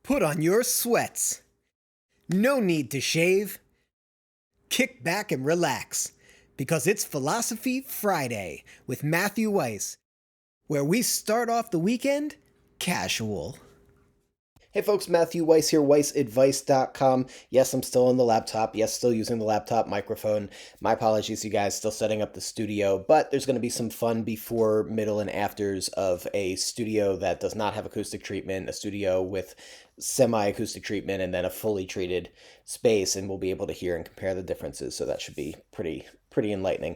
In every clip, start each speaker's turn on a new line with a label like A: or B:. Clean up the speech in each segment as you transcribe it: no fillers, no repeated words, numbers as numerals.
A: Put on your sweats. No need to shave. Kick back and relax, because it's Philosophy Friday with Matthew Weiss, where we start off the weekend casual.
B: Hey folks, Matthew Weiss here, WeissAdvice.com. Yes, I'm still on the laptop. Yes, still using the laptop microphone. My apologies, you guys, still setting up the studio, but there's going to be some fun before, middle, and afters of a studio that does not have acoustic treatment, a studio with semi-acoustic treatment, and then a fully treated space, and we'll be able to hear and compare the differences, so that should be pretty enlightening.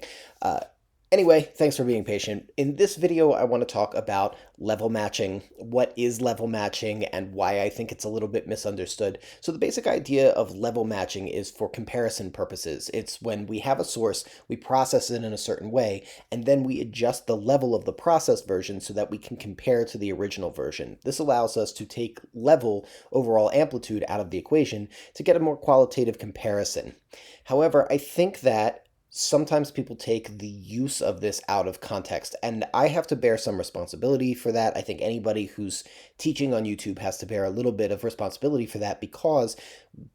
B: Anyway, thanks for being patient. In this video, I want to talk about level matching, what is level matching, and why I think it's a little bit misunderstood. So the basic idea of level matching is for comparison purposes. It's when we have a source, we process it in a certain way, and then we adjust the level of the processed version so that we can compare to the original version. This allows us to take level, overall amplitude, out of the equation to get a more qualitative comparison. However, I think that sometimes people take the use of this out of context, and I have to bear some responsibility for that. I think anybody who's teaching on YouTube has to bear a little bit of responsibility for that, because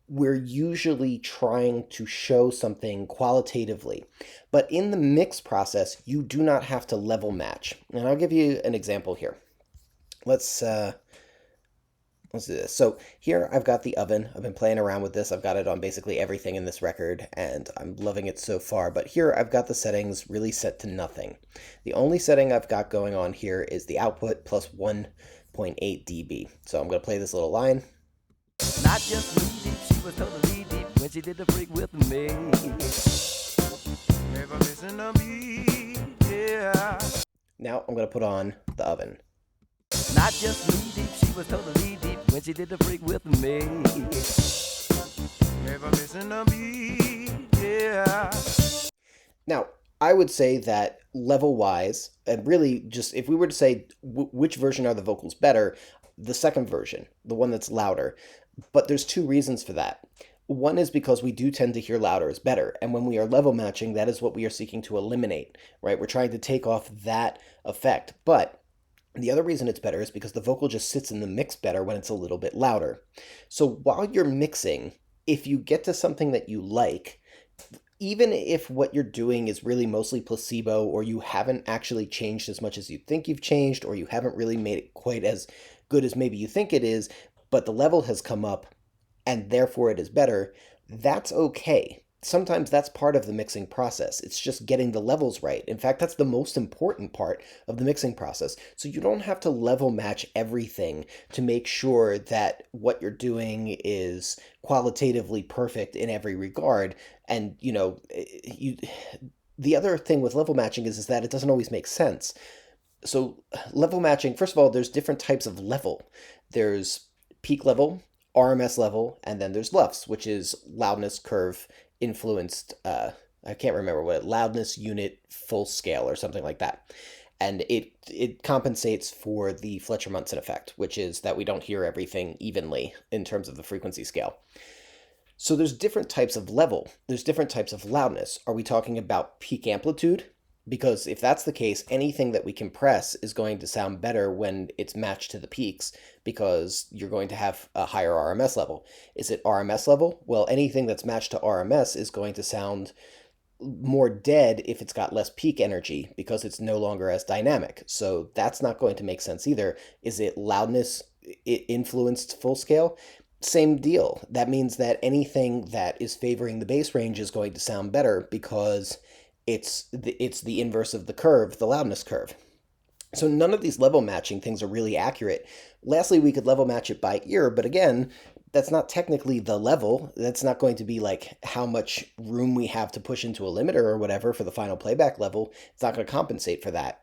B: we're usually trying to show something qualitatively. But in the mix process, you do not have to level match. And I'll give you an example here. Let's do this. So here I've got the oven. I've been playing around with this. I've got it on basically everything in this record, and I'm loving it so far. But here I've got the settings really set to nothing. The only setting I've got going on here is the output plus 1.8 dB. So I'm going to play this little line.
C: Not just me deep, she was totally deep when she did the freak with me. Never missing a beat, yeah.
B: Now I'm going to put on the oven.
C: Not just me deep, she was totally deep when she did the freak with me. Never missing a beat, yeah.
B: Now, I would say that level-wise, and really just if we were to say which version are the vocals better, the second version, the one that's louder. But there's two reasons for that. One is because we do tend to hear louder is better, and when we are level matching, that is what we are seeking to eliminate, right? We're trying to take off that effect, but the other reason it's better is because the vocal just sits in the mix better when it's a little bit louder. So while you're mixing, if you get to something that you like, even if what you're doing is really mostly placebo, or you haven't actually changed as much as you think you've changed, or you haven't really made it quite as good as maybe you think it is, but the level has come up and therefore it is better, that's okay. Sometimes that's part of the mixing process. It's just getting the levels right. In fact, that's the most important part of the mixing process. So you don't have to level match everything to make sure that what you're doing is qualitatively perfect in every regard. And, the other thing with level matching is that it doesn't always make sense. So level matching, first of all, there's different types of level. There's peak level, RMS level, and then there's LUFS, which is loudness curve influenced, I can't remember what, loudness unit full scale or something like that. And it compensates for the Fletcher-Munson effect, which is that we don't hear everything evenly in terms of the frequency scale. So there's different types of level. There's different types of loudness. Are we talking about peak amplitude? Because if that's the case, anything that we compress is going to sound better when it's matched to the peaks, because you're going to have a higher RMS level. Is it RMS level? Well, anything that's matched to RMS is going to sound more dead if it's got less peak energy, because it's no longer as dynamic. So that's not going to make sense either. Is it loudness influenced full scale? Same deal. That means that anything that is favoring the bass range is going to sound better, because it's the inverse of the curve, the loudness curve. So none of these level matching things are really accurate. Lastly, we could level match it by ear, but again, that's not technically the level. That's not going to be like how much room we have to push into a limiter or whatever for the final playback level. It's not going to compensate for that.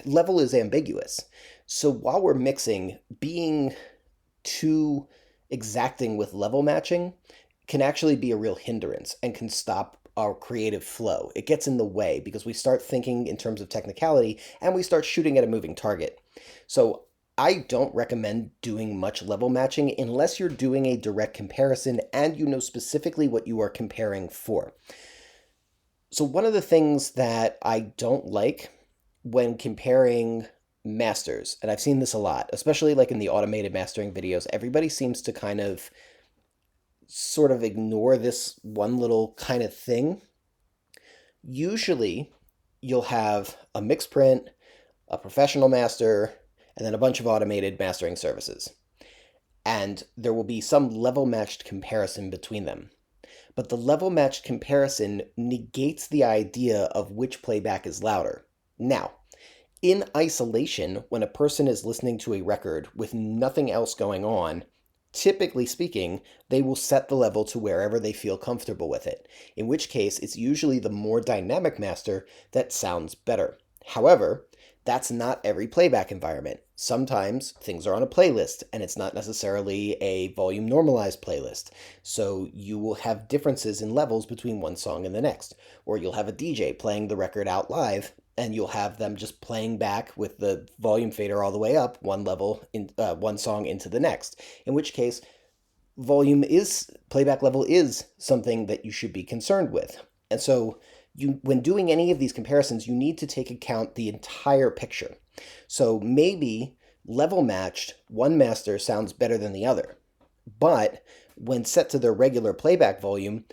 B: Level is ambiguous. So while we're mixing, being too exacting with level matching can actually be a real hindrance and can stop our creative flow. It gets in the way because we start thinking in terms of technicality and we start shooting at a moving target. So I don't recommend doing much level matching unless you're doing a direct comparison and you know specifically what you are comparing for. So one of the things that I don't like when comparing masters, and I've seen this a lot, especially like in the automated mastering videos, everybody seems to kind of sort of ignore this one little kind of thing. Usually, you'll have a mix print, a professional master, and then a bunch of automated mastering services. And there will be some level matched comparison between them. But the level matched comparison negates the idea of which playback is louder. Now, in isolation, when a person is listening to a record with nothing else going on, typically speaking, they will set the level to wherever they feel comfortable with it, in which case it's usually the more dynamic master that sounds better. However, that's not every playback environment. Sometimes things are on a playlist, and it's not necessarily a volume normalized playlist. So you will have differences in levels between one song and the next. Or you'll have a DJ playing the record out live, and you'll have them just playing back with the volume fader all the way up, one song into the next. In which case, playback level is something that you should be concerned with. And so when doing any of these comparisons, you need to take account the entire picture. So maybe level matched, one master sounds better than the other. But when set to their regular playback volume,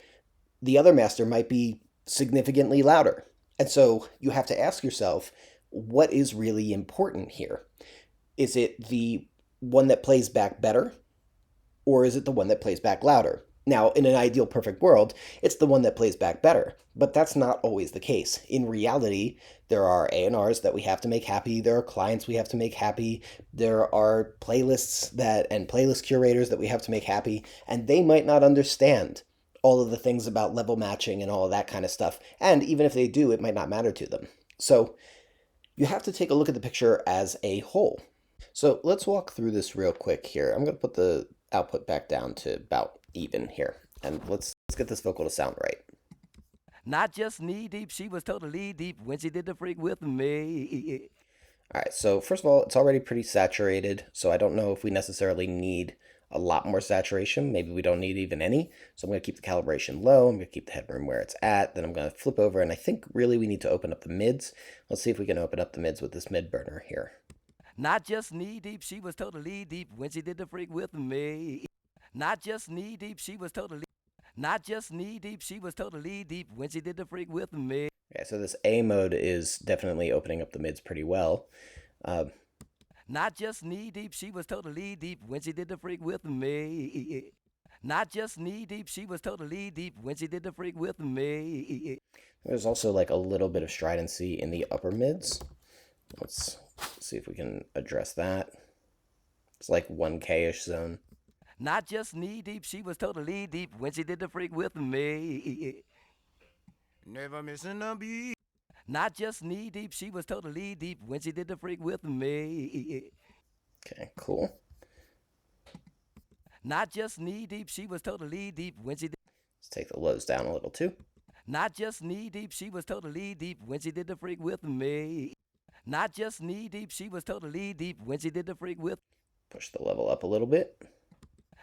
B: the other master might be significantly louder. And so you have to ask yourself, what is really important here? Is it the one that plays back better? Or is it the one that plays back louder? Now, in an ideal perfect world, it's the one that plays back better, but that's not always the case. In reality, there are A&Rs that we have to make happy, there are clients we have to make happy, there are playlists and playlist curators that we have to make happy, and they might not understand all of the things about level matching and all of that kind of stuff, and even if they do, it might not matter to them. So you have to take a look at the picture as a whole. So let's walk through this real quick here. I'm going to put the output back down to about even here, and let's get this vocal to sound right.
C: Not just knee deep, she was totally deep when she did the freak with me.
B: All right, so first of all, it's already pretty saturated, so I don't know if we necessarily need a lot more saturation. Maybe we don't need even any. So I'm going to keep the calibration low. I'm going to keep the headroom where it's at. Then I'm going to flip over, and I think really we need to open up the mids. Let's see if we can open up the mids with this mid burner here.
C: Not just knee deep, she was totally deep when she did the freak with me. Not just knee deep, she was totally. Not just knee deep, she was totally deep when she did the freak with me.
B: Okay, so this A mode is definitely opening up the mids pretty well.
C: Not just knee deep, she was totally deep when she did the freak with me. Not just knee deep, she was totally deep when she did the freak with me.
B: There's also like a little bit of stridency in the upper mids. Let's see if we can address that. It's like 1K-ish zone.
C: Not just knee deep, she was totally deep when she did the freak with me.
D: Never missing a beat.
C: Not just knee deep, she was totally deep when she did the freak with me.
B: Okay, cool.
C: Not just knee deep, she was totally deep when she did.
B: Let's take the lows down a little too.
C: Not just knee deep, she was totally deep when she did the freak with me. Not just knee deep, she was totally deep when she did the freak with.
B: Push the level up a little bit.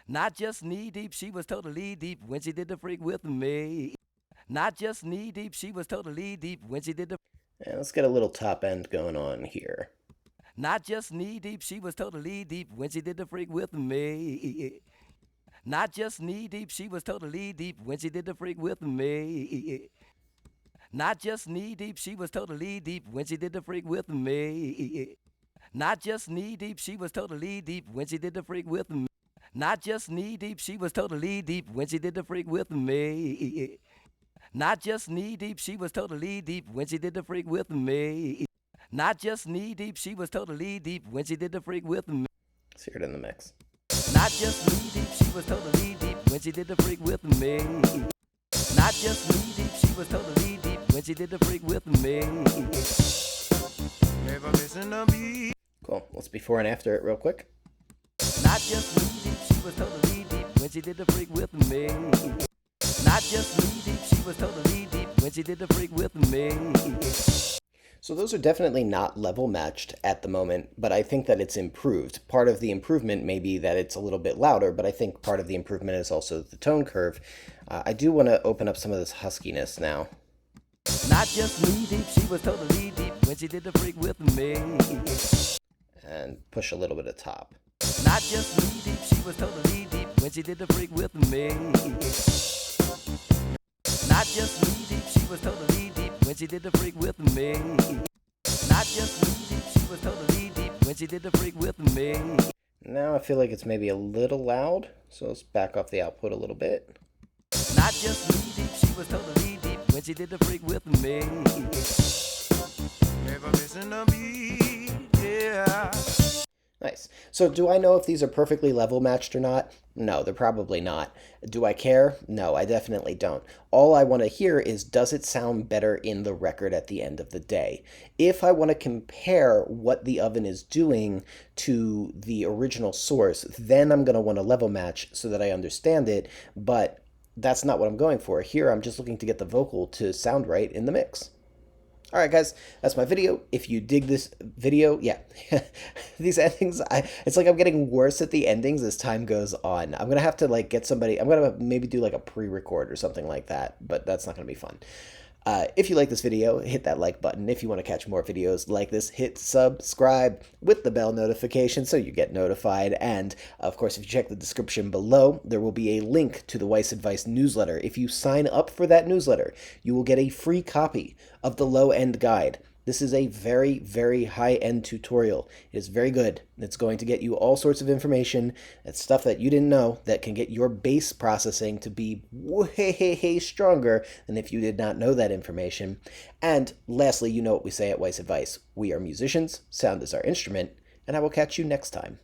C: Not just knee deep, she was totally deep when she did the freak with me. Not just knee deep, she was totally deep when she did the.
B: And let's get a little top end going on here.
C: Not just knee deep, she was totally deep when she did the freak with me. Not just knee deep, she was totally deep when she did the freak with me. Not just knee deep, she was totally deep when she did the freak with me. Not just knee deep, she was totally deep when she did the freak with me. Not just knee deep, she was totally deep when she did the freak with me. Not just knee deep, she was totally deep when she did the freak with me. Not just knee deep, she was totally deep when she did the freak with me.
B: Let's hear it in the mix.
C: Not just knee deep, she was totally deep when she did the freak with me. Not just knee deep, she was totally deep when she did the freak with me.
D: Never missing a beat.
B: Cool. Let's before and after it real quick.
C: Not just knee deep, she was totally deep when she did the freak with me. Not just knee deep, she was totally deep when she did the freak with me.
B: So those are definitely not level matched at the moment, but I think that it's improved. Part of the improvement may be that it's a little bit louder, but I think part of the improvement is also the tone curve. I do want to open up some of this huskiness now.
C: Not just knee deep, she was totally deep when she did the freak with me.
B: And push a little bit of top.
C: Not just knee deep, she was totally deep when she did the freak with me. Not just knee deep, she was totally deep when she did the freak with me. Not just knee deep, she was totally deep when she did the freak with me.
B: Now I feel like it's maybe a little loud, so let's back off the output a little bit.
C: Not just knee deep, she was totally deep when she did the freak with me.
D: Never missing a beat, yeah.
B: Nice. So do I know if these are perfectly level matched or not? No, they're probably not. Do I care? No, I definitely don't. All I want to hear is, does it sound better in the record at the end of the day? If I want to compare what the oven is doing to the original source, then I'm going to want to level match so that I understand it, but that's not what I'm going for. Here, I'm just looking to get the vocal to sound right in the mix. All right, guys, that's my video. If you dig this video, yeah, these endings, it's like I'm getting worse at the endings as time goes on. I'm going to have to like get somebody, I'm going to maybe do like a pre-record or something like that, but that's not going to be fun. If you like this video, hit that like button. If you want to catch more videos like this, hit subscribe with the bell notification so you get notified. And of course, if you check the description below, there will be a link to the WeissAdvice newsletter. If you sign up for that newsletter, you will get a free copy of the low-end guide. This is a very, very high-end tutorial. It is very good. It's going to get you all sorts of information. It's stuff that you didn't know that can get your bass processing to be way stronger than if you did not know that information. And lastly, you know what we say at WeissAdvice. We are musicians, sound is our instrument, and I will catch you next time.